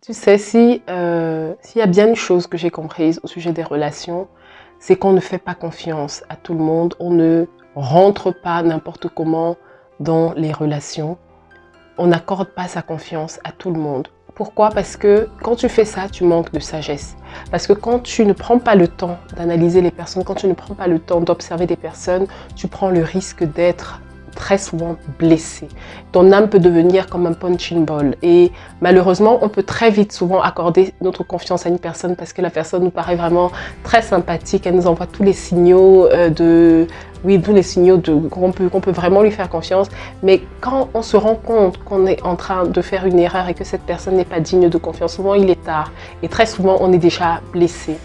Tu sais, s'il y a bien une chose que j'ai comprise au sujet des relations, c'est qu'on ne fait pas confiance à tout le monde, on ne rentre pas n'importe comment dans les relations, on n'accorde pas sa confiance à tout le monde. Pourquoi? Parce que quand tu fais ça, tu manques de sagesse. Parce que quand tu ne prends pas le temps d'analyser les personnes, quand tu ne prends pas le temps d'observer des personnes, tu prends le risque d'être très souvent blessé. Ton âme peut devenir comme un punching ball et malheureusement, on peut très vite souvent accorder notre confiance à une personne parce que la personne nous paraît vraiment très sympathique, elle nous envoie tous les signaux tous les signaux qu'on peut vraiment lui faire confiance. Mais quand on se rend compte qu'on est en train de faire une erreur et que cette personne n'est pas digne de confiance, souvent il est tard et très souvent on est déjà blessé.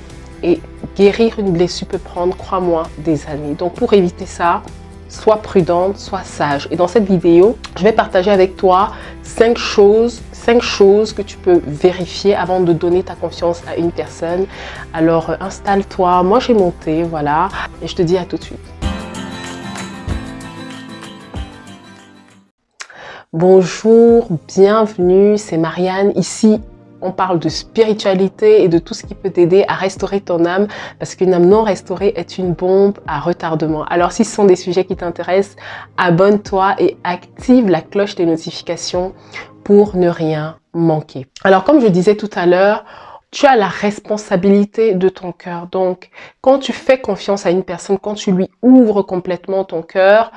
Et guérir une blessure peut prendre, crois-moi, des années. Donc pour éviter ça, sois prudente, sois sage. Et dans cette vidéo, je vais partager avec toi 5 choses que tu peux vérifier avant de donner ta confiance à une personne. Alors installe-toi, moi j'ai monté, voilà, et je te dis à tout de suite. Bonjour, bienvenue, c'est Marianne, ici. On parle de spiritualité et de tout ce qui peut t'aider à restaurer ton âme parce qu'une âme non restaurée est une bombe à retardement. Alors si ce sont des sujets qui t'intéressent, abonne-toi et active la cloche des notifications pour ne rien manquer. Alors comme je disais tout à l'heure, tu as la responsabilité de ton cœur. Donc quand tu fais confiance à une personne, quand tu lui ouvres complètement ton cœur,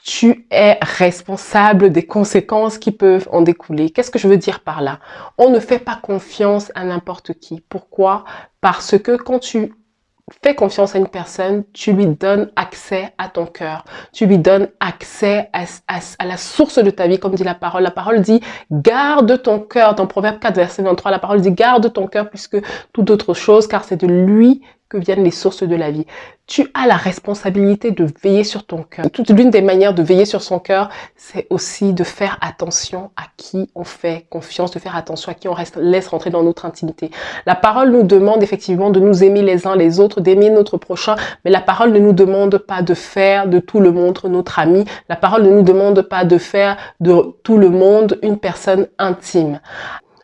tu es responsable des conséquences qui peuvent en découler. Qu'est-ce que je veux dire par là? On ne fait pas confiance à n'importe qui. Pourquoi? Parce que quand tu fais confiance à une personne, tu lui donnes accès à ton cœur. Tu lui donnes accès à la source de ta vie, comme dit la parole. La parole dit, garde ton cœur. Dans Proverbe 4, verset 23, la parole dit, garde ton cœur plus que toute autre chose, car c'est de lui que viennent les sources de la vie. Tu as la responsabilité de veiller sur ton cœur. L'une des manières de veiller sur son cœur, c'est aussi de faire attention à qui on fait confiance, de faire attention à qui on laisse rentrer dans notre intimité. La parole nous demande effectivement de nous aimer les uns les autres, d'aimer notre prochain, mais la parole ne nous demande pas de faire de tout le monde notre ami. La parole ne nous demande pas de faire de tout le monde une personne intime.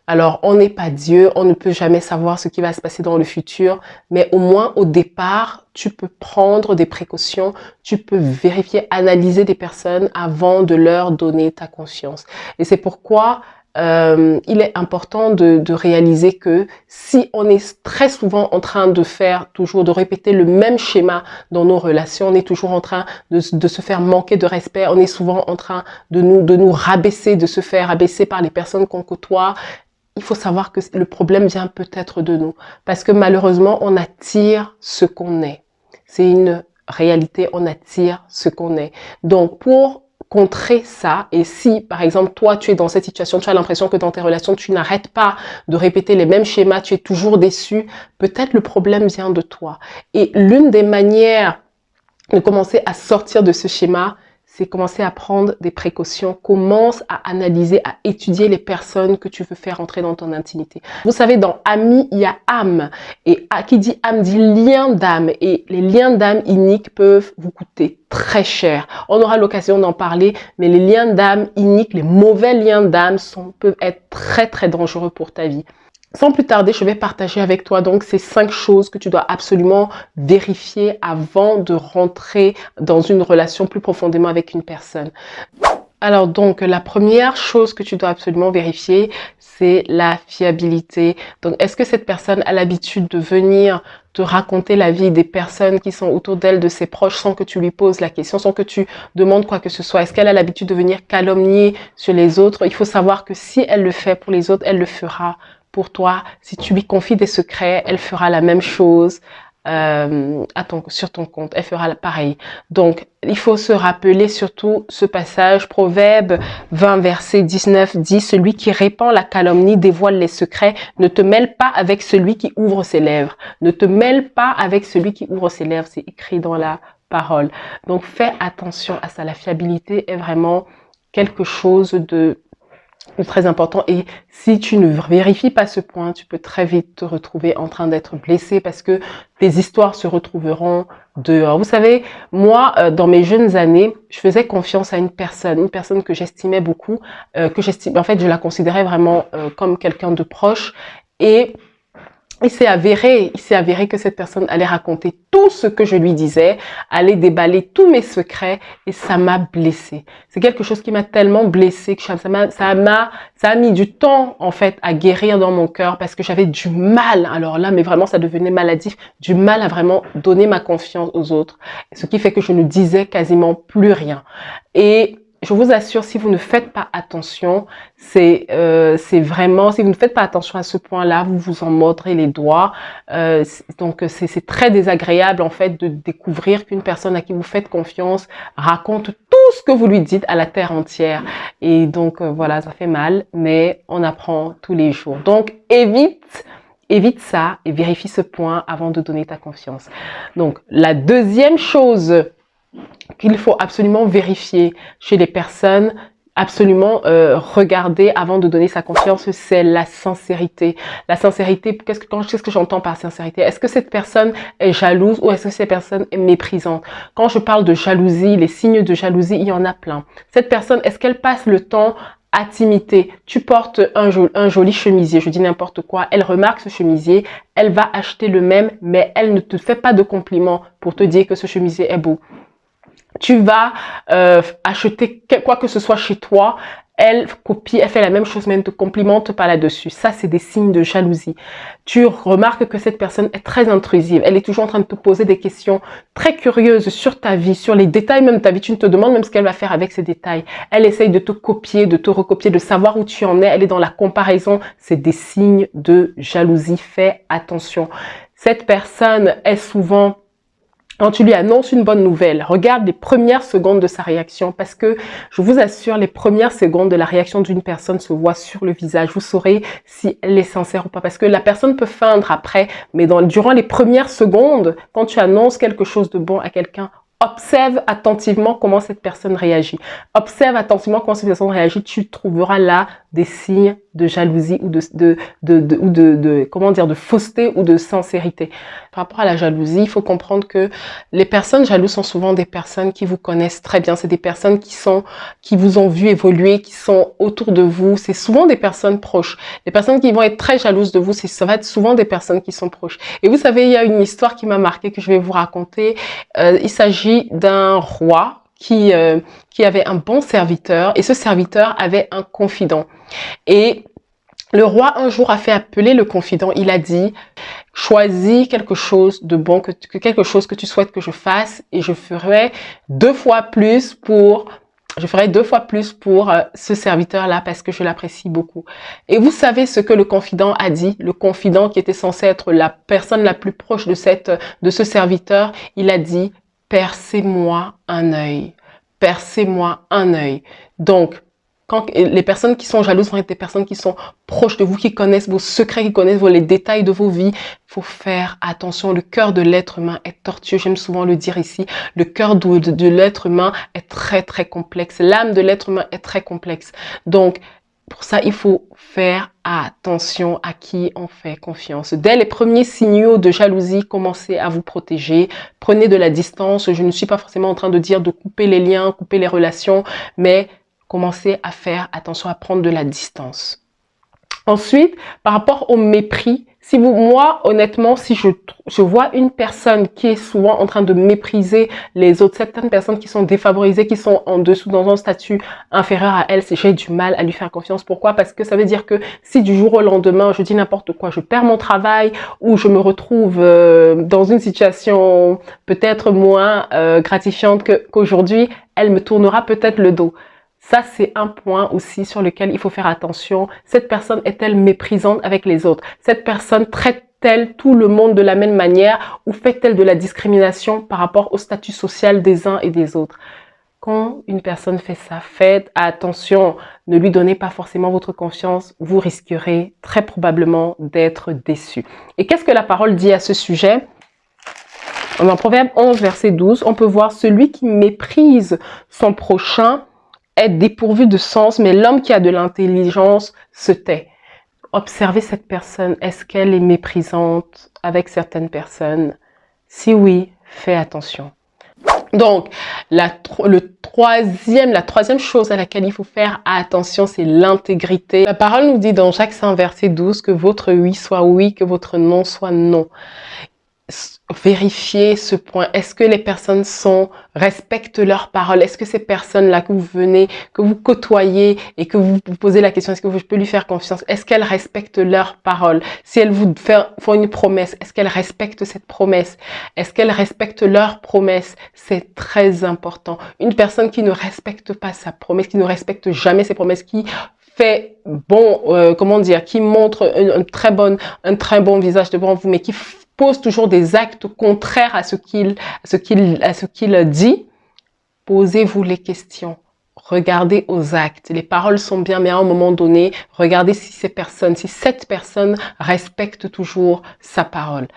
Alors, on n'est pas Dieu, on ne peut jamais savoir ce qui va se passer dans le futur, mais au moins au départ, tu peux prendre des précautions, tu peux vérifier, analyser des personnes avant de leur donner ta confiance. Et c'est pourquoi il est important de réaliser que si on est très souvent en train de répéter le même schéma dans nos relations, on est toujours en train de se faire manquer de respect, on est souvent en train de nous rabaisser, de se faire abaisser par les personnes qu'on côtoie. Il faut savoir que le problème vient peut-être de nous. Parce que malheureusement, on attire ce qu'on est. C'est une réalité, on attire ce qu'on est. Donc, pour contrer ça, et si, par exemple, toi, tu es dans cette situation, tu as l'impression que dans tes relations, tu n'arrêtes pas de répéter les mêmes schémas, tu es toujours déçu, peut-être le problème vient de toi. Et l'une des manières de commencer à sortir de ce schéma, c'est commencer à prendre des précautions, commence à analyser, à étudier les personnes que tu veux faire entrer dans ton intimité. Vous savez, dans ami, il y a âme. Et qui dit âme dit lien d'âme. Et les liens d'âme iniques peuvent vous coûter très cher. On aura l'occasion d'en parler, mais les liens d'âme iniques, les mauvais liens d'âme peuvent être très très dangereux pour ta vie. Sans plus tarder, je vais partager avec toi donc ces 5 choses que tu dois absolument vérifier avant de rentrer dans une relation plus profondément avec une personne. Alors donc, la première chose que tu dois absolument vérifier, c'est la fiabilité. Donc, est-ce que cette personne a l'habitude de venir te raconter la vie des personnes qui sont autour d'elle, de ses proches, sans que tu lui poses la question, sans que tu demandes quoi que ce soit? Est-ce qu'elle a l'habitude de venir calomnier sur les autres? Il faut savoir que si elle le fait pour les autres, elle le fera pour toi. Si tu lui confies des secrets, elle fera la même chose sur ton compte. Elle fera pareil. Donc, il faut se rappeler surtout ce passage, Proverbe 20, verset 19, dit « Celui qui répand la calomnie dévoile les secrets. Ne te mêle pas avec celui qui ouvre ses lèvres. » Ne te mêle pas avec celui qui ouvre ses lèvres. C'est écrit dans la parole. Donc, fais attention à ça. La fiabilité est vraiment quelque chose de très important, et si tu ne vérifies pas ce point, tu peux très vite te retrouver en train d'être blessé parce que tes histoires se retrouveront dehors. Vous savez, moi, dans mes jeunes années, je faisais confiance à une personne que j'estimais beaucoup, en fait, je la considérais vraiment comme quelqu'un de proche. Et il s'est avéré que cette personne allait raconter tout ce que je lui disais, allait déballer tous mes secrets et ça m'a blessée. C'est quelque chose qui m'a tellement blessée que ça a mis du temps, en fait, à guérir dans mon cœur parce que j'avais du mal. Alors là, mais vraiment, ça devenait maladif, du mal à vraiment donner ma confiance aux autres. Ce qui fait que je ne disais quasiment plus rien. Et je vous assure, si vous ne faites pas attention, c'est vraiment, si vous ne faites pas attention à ce point-là, vous vous en mordrez les doigts. Donc c'est très désagréable en fait de découvrir qu'une personne à qui vous faites confiance raconte tout ce que vous lui dites à la terre entière. Et donc voilà, ça fait mal, mais on apprend tous les jours. Donc évite ça et vérifie ce point avant de donner ta confiance. Donc la deuxième chose qu'il faut absolument vérifier chez les personnes, absolument regarder avant de donner sa confiance, c'est la sincérité. La sincérité, qu'est-ce que j'entends par sincérité? Est-ce que cette personne est jalouse ou est-ce que cette personne est méprisante? Quand je parle de jalousie, les signes de jalousie, il y en a plein. Cette personne, est-ce qu'elle passe le temps à t'imiter? Tu portes un joli chemisier, je dis n'importe quoi, elle remarque ce chemisier, elle va acheter le même, mais elle ne te fait pas de compliments pour te dire que ce chemisier est beau. Tu vas acheter quoi que ce soit chez toi, elle copie, elle fait la même chose mais elle ne te complimente pas là-dessus. Ça, c'est des signes de jalousie. Tu remarques que cette personne est très intrusive. Elle est toujours en train de te poser des questions très curieuses sur ta vie, sur les détails même de ta vie. Tu ne te demandes même ce qu'elle va faire avec ces détails. Elle essaye de te copier, de te recopier, de savoir où tu en es. Elle est dans la comparaison. C'est des signes de jalousie. Fais attention. Cette personne est souvent... Quand tu lui annonces une bonne nouvelle, regarde les premières secondes de sa réaction parce que je vous assure, les premières secondes de la réaction d'une personne se voient sur le visage. Vous saurez si elle est sincère ou pas parce que la personne peut feindre après, mais durant les premières secondes, quand tu annonces quelque chose de bon à quelqu'un, observe attentivement comment cette personne réagit. Observe attentivement comment cette personne réagit. Tu trouveras là des signes de jalousie ou comment dire, de fausseté ou de sincérité. Par rapport à la jalousie, il faut comprendre que les personnes jalouses sont souvent des personnes qui vous connaissent très bien. C'est des personnes qui vous ont vu évoluer, qui sont autour de vous. C'est souvent des personnes proches. Les personnes qui vont être très jalouses de vous, ça va être souvent des personnes qui sont proches. Et vous savez, il y a une histoire qui m'a marquée que je vais vous raconter. Il s'agit d'un roi qui avait un bon serviteur et ce serviteur avait un confident. Et le roi un jour a fait appeler le confident. Il a dit: choisis quelque chose de bon, quelque chose que tu souhaites que je fasse et je ferai 2 fois plus pour ce serviteur-là parce que je l'apprécie beaucoup. Et vous savez ce que le confident a dit? Le confident qui était censé être la personne la plus proche de ce serviteur, il a dit: percez-moi un œil. Percez-moi un œil. Donc, quand les personnes qui sont jalouses vont être des personnes qui sont proches de vous, qui connaissent vos secrets, qui connaissent les détails de vos vies. Il faut faire attention. Le cœur de l'être humain est tortueux. J'aime souvent le dire ici. Le cœur de l'être humain est très, très complexe. L'âme de l'être humain est très complexe. Donc, pour ça, il faut faire attention à qui on fait confiance. Dès les premiers signaux de jalousie, commencez à vous protéger. Prenez de la distance. Je ne suis pas forcément en train de dire de couper les liens, couper les relations, mais commencez à faire attention, à prendre de la distance. Ensuite, par rapport au mépris, moi, honnêtement, si je vois une personne qui est souvent en train de mépriser les autres, certaines personnes qui sont défavorisées, qui sont en dessous dans un statut inférieur à elle, j'ai du mal à lui faire confiance. Pourquoi? Parce que ça veut dire que si du jour au lendemain, je dis n'importe quoi, je perds mon travail ou je me retrouve dans une situation peut-être moins gratifiante qu'aujourd'hui, elle me tournera peut-être le dos. Ça, c'est un point aussi sur lequel il faut faire attention. Cette personne est-elle méprisante avec les autres? Cette personne traite-t-elle tout le monde de la même manière ou fait-elle de la discrimination par rapport au statut social des uns et des autres? Quand une personne fait ça, faites attention. Ne lui donnez pas forcément votre confiance. Vous risquerez très probablement d'être déçu. Et qu'est-ce que la parole dit à ce sujet? Dans Proverbe 11, verset 12, on peut voir: celui qui méprise son prochain est dépourvu de sens, mais l'homme qui a de l'intelligence se tait. Observez cette personne. Est-ce qu'elle est méprisante avec certaines personnes? Si oui, fais attention. Donc, la troisième chose à laquelle il faut faire attention, c'est l'intégrité. La parole nous dit dans Jacques 5, verset 12, que votre oui soit oui, que votre non soit non. Vérifiez ce point. Est-ce que les personnes respectent leurs paroles? Est-ce que ces personnes-là que vous venez, que vous côtoyez et que vous vous posez la question, est-ce que je peux lui faire confiance? Est-ce qu'elles respectent leurs paroles? Si elles vous font une promesse, est-ce qu'elles respectent cette promesse? Est-ce qu'elles respectent leur promesse? C'est très important. Une personne qui ne respecte pas sa promesse, qui ne respecte jamais ses promesses, qui fait qui montre un très bon visage devant vous, mais qui pose toujours des actes contraires à ce qu'il dit, posez-vous les questions. Regardez aux actes. Les paroles sont bien, mais à un moment donné, regardez si cette personne respecte toujours sa parole.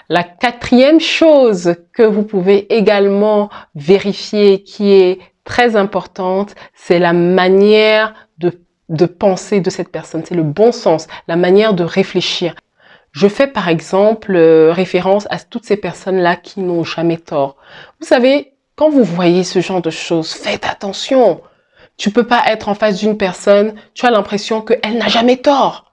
La quatrième chose que vous pouvez également vérifier, qui est très importante, c'est la manière de penser de cette personne. C'est le bon sens, la manière de réfléchir. Je fais par exemple référence à toutes ces personnes-là qui n'ont jamais tort. Vous savez, quand vous voyez ce genre de choses, faites attention. Tu peux pas être en face d'une personne, tu as l'impression qu'elle n'a jamais tort.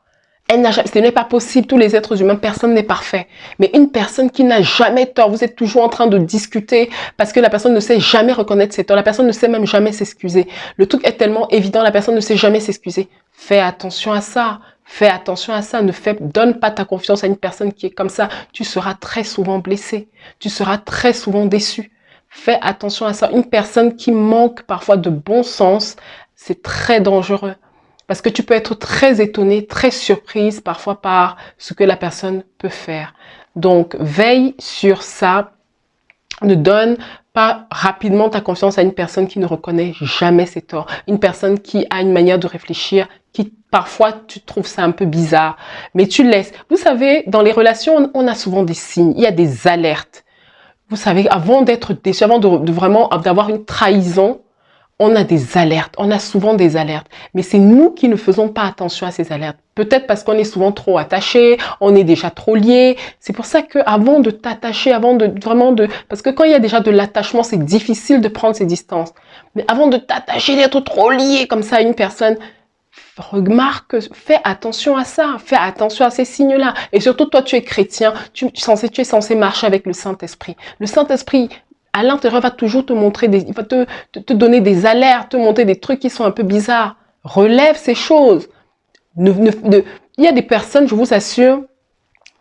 Ce n'est pas possible, tous les êtres humains, personne n'est parfait. Mais une personne qui n'a jamais tort, vous êtes toujours en train de discuter parce que la personne ne sait jamais reconnaître ses torts, la personne ne sait même jamais s'excuser. Le truc est tellement évident, la personne ne sait jamais s'excuser. Fais attention à ça. Fais attention à ça, donne pas ta confiance à une personne qui est comme ça. Tu seras très souvent blessé, tu seras très souvent déçu. Fais attention à ça. Une personne qui manque parfois de bon sens, c'est très dangereux. Parce que tu peux être très étonné, très surprise parfois par ce que la personne peut faire. Donc, veille sur ça. Ne donne pas rapidement ta confiance à une personne qui ne reconnaît jamais ses torts. Une personne qui a une manière de réfléchir qui parfois tu trouves ça un peu bizarre, mais tu laisses. Vous savez, dans les relations, on a souvent des signes, il y a des alertes. Vous savez, avant d'être déçu, avant d'avoir une trahison, on a des alertes, on a souvent des alertes. Mais c'est nous qui ne faisons pas attention à ces alertes. Peut-être parce qu'on est souvent trop attaché, on est déjà trop lié. C'est pour ça que avant de t'attacher, parce que quand il y a déjà de l'attachement, c'est difficile de prendre ses distances. Mais avant de t'attacher, d'être trop lié comme ça à une personne, fais attention à ça, fais attention à ces signes-là. Et surtout, toi, tu es chrétien, tu es censé marcher avec le Saint-Esprit. Le Saint-Esprit, à l'intérieur, va toujours te montrer il va te donner des alertes, te montrer des trucs qui sont un peu bizarres. Relève ces choses. Il y a des personnes, je vous assure,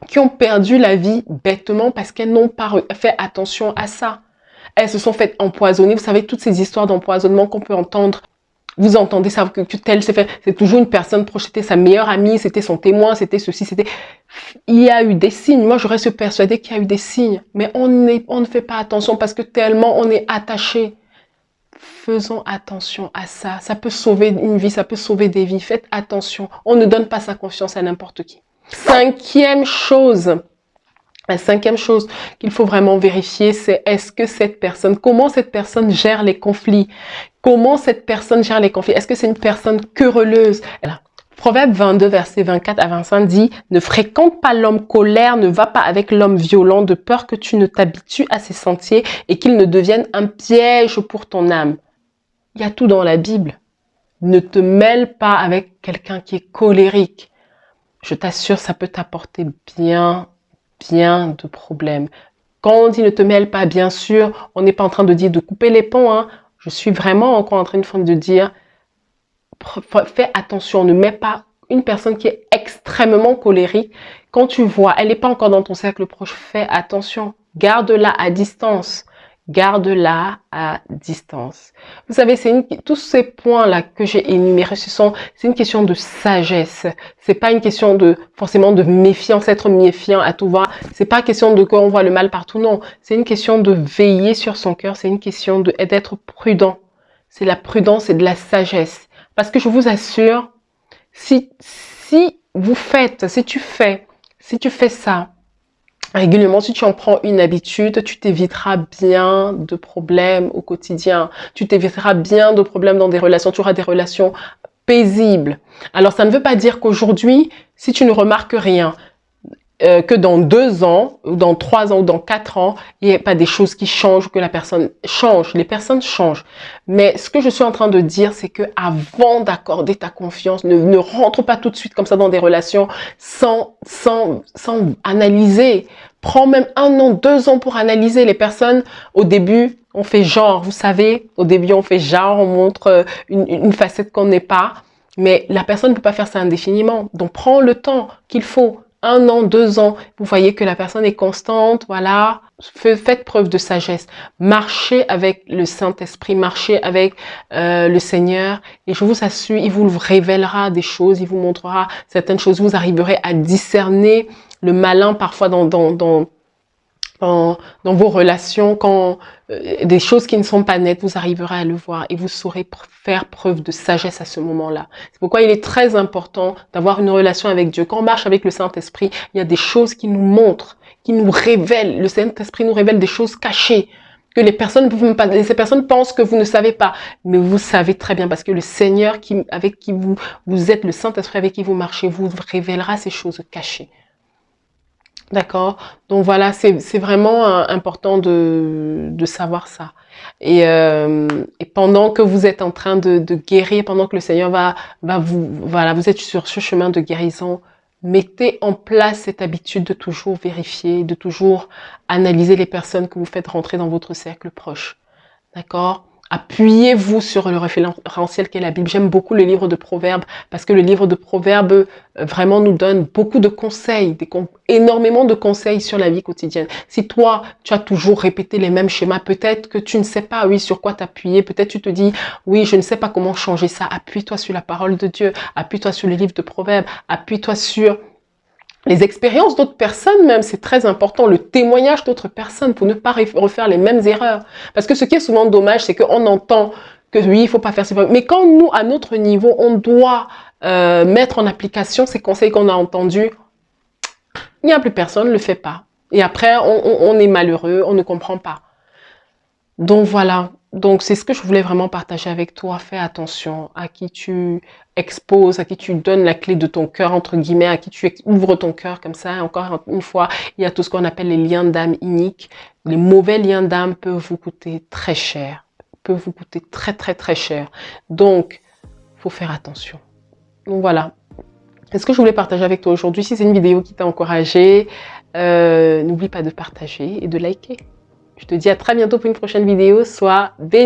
qui ont perdu la vie bêtement parce qu'elles n'ont pas fait attention à ça. Elles se sont faites empoisonner. Vous savez, toutes ces histoires d'empoisonnement qu'on peut entendre. Vous entendez ça, que tel s'est fait, c'est toujours une personne proche, c'était sa meilleure amie, c'était son témoin, c'était ceci, il y a eu des signes. Moi, je reste persuadée qu'il y a eu des signes. Mais on ne fait pas attention parce que tellement on est attaché. Faisons attention à ça. Ça peut sauver une vie, ça peut sauver des vies. Faites attention. On ne donne pas sa confiance à n'importe qui. La cinquième chose qu'il faut vraiment vérifier, c'est comment cette personne gère les conflits. Comment cette personne gère les conflits? Est-ce que c'est une personne querelleuse? Proverbe 22, verset 24 à 25 dit « Ne fréquente pas l'homme colère, ne va pas avec l'homme violent, de peur que tu ne t'habitues à ses sentiers et qu'il ne devienne un piège pour ton âme. » Il y a tout dans la Bible. Ne te mêle pas avec quelqu'un qui est colérique. Je t'assure, ça peut t'apporter bien de problèmes. Quand on dit ne te mêle pas, bien sûr, on n'est pas en train de dire de couper les ponts. Hein. Je suis vraiment encore en train de dire fais attention, ne mets pas une personne qui est extrêmement colérique. Quand tu vois, elle n'est pas encore dans ton cercle proche, fais attention. Garde-la à distance. Garde-la à distance. Vous savez, tous ces points-là que j'ai énumérés, c'est une question de sagesse. C'est pas une question forcément de méfiance, être méfiant à tout va. C'est pas question de qu'on voit le mal partout, non. C'est une question de veiller sur son cœur. C'est une question d'être prudent. C'est la prudence et de la sagesse. Parce que je vous assure, si tu fais ça, régulièrement, si tu en prends une habitude, tu t'éviteras bien de problèmes au quotidien. Tu t'éviteras bien de problèmes dans des relations. Tu auras des relations paisibles. Alors, ça ne veut pas dire qu'aujourd'hui, si tu ne remarques rien, que dans 2 ans, ou dans 3 ans, ou dans 4 ans, il n'y ait pas des choses qui changent, que la personne change. Les personnes changent. Mais ce que je suis en train de dire, c'est que avant d'accorder ta confiance, ne rentre pas tout de suite comme ça dans des relations sans analyser. Prends même 1 an, 2 ans pour analyser. Les personnes, au début, on fait genre, vous savez, au début, on fait genre, on montre une facette qu'on n'est pas. Mais la personne ne peut pas faire ça indéfiniment. Donc, prends le temps qu'il faut. 1 an, 2 ans, vous voyez que la personne est constante, voilà, faites preuve de sagesse, marchez avec le Saint-Esprit, marchez avec le Seigneur, et je vous assure, il vous révélera des choses, il vous montrera certaines choses, vous arriverez à discerner le malin parfois dans vos relations, quand des choses qui ne sont pas nettes, vous arriverez à le voir et vous saurez faire preuve de sagesse à ce moment-là. C'est pourquoi il est très important d'avoir une relation avec Dieu. Quand on marche avec le Saint-Esprit, il y a des choses qui nous montrent, qui nous révèlent. Le Saint-Esprit nous révèle des choses cachées que les personnes ne peuvent même pas. Ces personnes pensent que vous ne savez pas, mais vous savez très bien parce que le Seigneur avec qui vous êtes, le Saint-Esprit avec qui vous marchez, vous révélera ces choses cachées. D'accord. Donc voilà, c'est vraiment important de savoir ça. Et pendant que vous êtes en train de guérir, pendant que le Seigneur va vous êtes sur ce chemin de guérison, mettez en place cette habitude de toujours vérifier, de toujours analyser les personnes que vous faites rentrer dans votre cercle proche. D'accord? Appuyez-vous sur le référentiel qu'est la Bible. J'aime beaucoup le livre de Proverbes parce que le livre de Proverbes vraiment nous donne beaucoup de conseils, énormément de conseils sur la vie quotidienne. Si toi, tu as toujours répété les mêmes schémas, peut-être que tu ne sais pas, oui, sur quoi t'appuyer. Peut-être tu te dis, oui, je ne sais pas comment changer ça. Appuie-toi sur la parole de Dieu. Appuie-toi sur le livre de Proverbes. Appuie-toi sur les expériences d'autres personnes même, c'est très important, le témoignage d'autres personnes pour ne pas refaire les mêmes erreurs. Parce que ce qui est souvent dommage, c'est qu'on entend que oui, il faut pas faire ça. Mais quand nous, à notre niveau, on doit mettre en application ces conseils qu'on a entendus, il n'y a plus personne ne le fait pas. Et après, on est malheureux, on ne comprend pas. Donc voilà, donc c'est ce que je voulais vraiment partager avec toi. Fais attention à qui tu exposes, à qui tu donnes la clé de ton cœur, entre guillemets, à qui tu ouvres ton cœur comme ça. Encore une fois, il y a tout ce qu'on appelle les liens d'âme iniques. Les mauvais liens d'âme peuvent vous coûter très cher, peuvent vous coûter très très très cher. Donc, faut faire attention. Donc voilà, c'est ce que je voulais partager avec toi aujourd'hui. Si c'est une vidéo qui t'a encouragé, n'oublie pas de partager et de liker. Je te dis à très bientôt pour une prochaine vidéo. Sois béni.